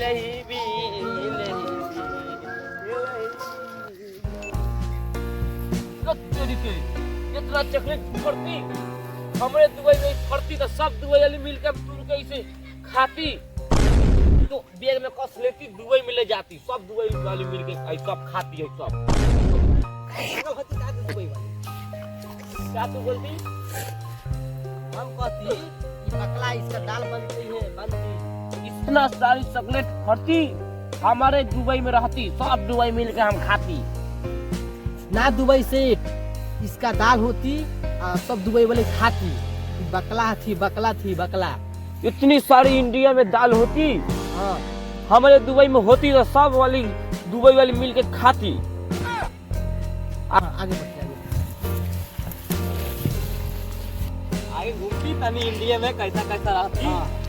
रही भी कितना चॉकलेट फड़ती हमारे दुबई में फड़ती तो सब दुबई वाली मिलकर तुर के इसे खाती तो बैग में कस लेती दुबई में ले जाती सब दुबई वाली मिलके सब खाती है सब दुबई वाली क्या तू बोलती हम कहती कि बकला इसका दाल बनती इतना सारी चॉकलेट फड़ती हमारे दुबई में रहती सब दुबई मिलके हम खाती ना दुबई से इसका दाल होती सब दुबई वाले खाती बकला थी बकला इतनी सारी इंडिया में दाल होती हाँ हमारे दुबई में होती तो सब वाली दुबई वाली मिलके खाती आगे आगे घूमती तनी इंडिया में कैसा कैसा रहती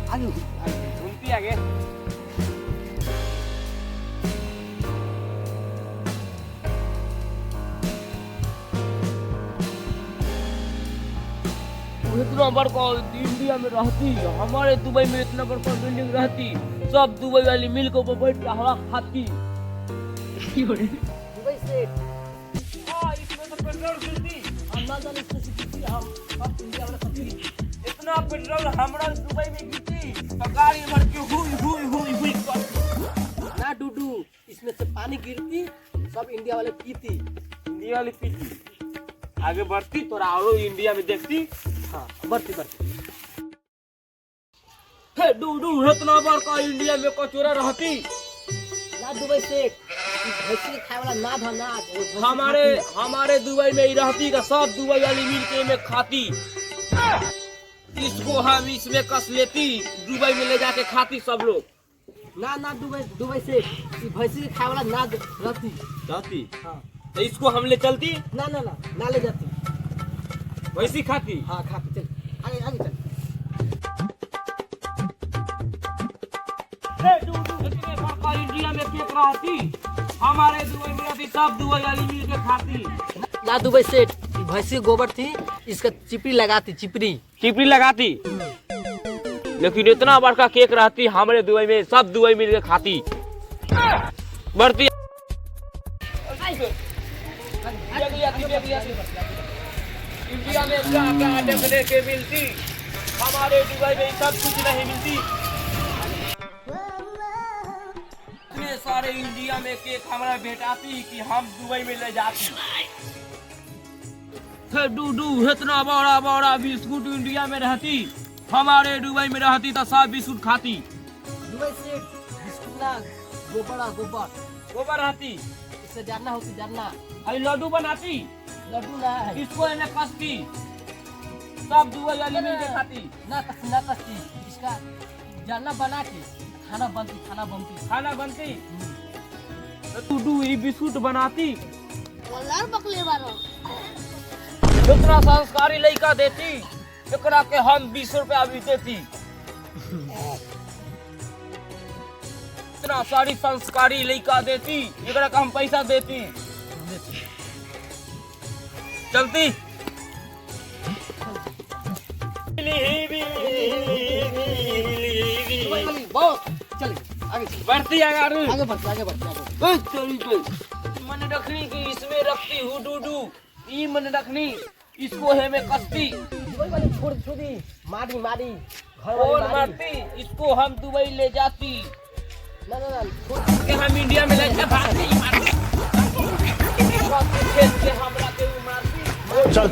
आगे घूमती आगे इतना बड़का इंडिया में रहती हमारे दुबई में इतना बड़का बिल्डिंग रहती सब दुबई वाली मिल के ऊपर बैठ के हवा खाती दुबई से इसमें तो पेट्रोल गिरती हम ना जाने हम सब इंडिया वाले खाती इतना पेट्रोल हमारा दुबई में गिरती तो गाड़ी भर के हुई ना डूडू इसमें से पानी गिरती सब इंडिया वाले पीती इंडिया वाली पीती आगे बढ़ती थोड़ा और इंडिया में देखती हाँ बढ़ती हे डूडू इतना बड़का इंडिया में कचोरा रहती ना दुबई से भैंसी खाए वाला नाद है नाद हमारे दुबई में ही रहती का सब दुबई वाली मिल के में खाती इसको हम इसमें कस लेती दुबई में ले जाके खाती सब लोग ना दुबई से भैंसी खाए वाला नाद रहती हाँ तो इसको हम ले चलती ना ले जाती वैसी खाती हाँ खाती चल आगे चल इतने बड़का इंडिया में केक रहती हमारे दुबई में रहती सब दुबई वाली मिल के खाती ना दुबई से भैंसी गोबर थी इसका चिपड़ी लगाती लेकिन इतना बड़का केक रहती हमारे दुबई में सब दुबई मिल के खाती बढ़ती इंडिया में क्या देखने के मिलती हमारे दुबई में सब कुछ नहीं मिलती इतने सारे इंडिया में केक हमारा भेटाती कि हम दुबई में ले जाती डूडू इतना बड़ा बिस्कुट इंडिया में रहती हमारे दुबई में रहती तो सब बिस्कुट खाती दुबई से बिस्कुट ना गोबर रहती इससे जानना अरे लड्डू बनाती लड्डू ना है इसको इन्हें कसती सब दुबई वाली मिल के खाती ना कसती इसका जानना बना के खाना बनती डूडू ये बिस्कुट बनाती बकले बारो इतना संस्कारी लड़का देती एकरा के हम 20 रुपया भी देती इतना सारी संस्कारी लड़का देती एकरा का हम पैसा देती चलती बढ़ती आगे मन रखनी कि इसमें रखती हूँ डूडू ई मन रखनी इसको है में कसती दुबई वाली छोड़ी मारी और मारती इसको हम दुबई ले जाती ना के हम इंडिया में ले जाती हमरा के मारती चल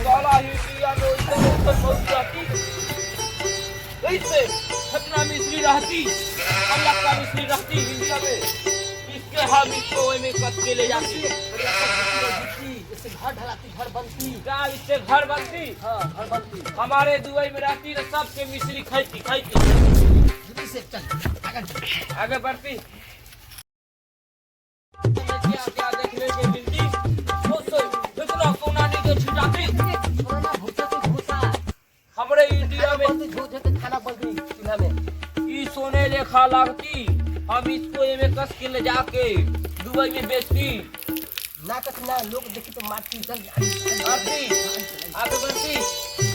साला इंडिया में पहुंच जाती ऐसे खतना मिस्री रहती हम लोग का मिस्री रहती इंडिया में इसके हम इसको में कस के ले जाती इससे घर ढलाती घर बनती क्या इससे घर बनती हाँ घर बनती हमारे दुबई में रहती तो सबके मिस्री खाती जल्दी से चल आगे बढ़ती क्या देखने के मिलती इतना कोनानी के छिटाती हमारे इंडिया में खाना बनती चूल्हा में ई सोने लेखा लगती हम इसको में कस के ले जाके दुबई में बेचती ना लोग देखी तो मारती चल आगे बढ़ती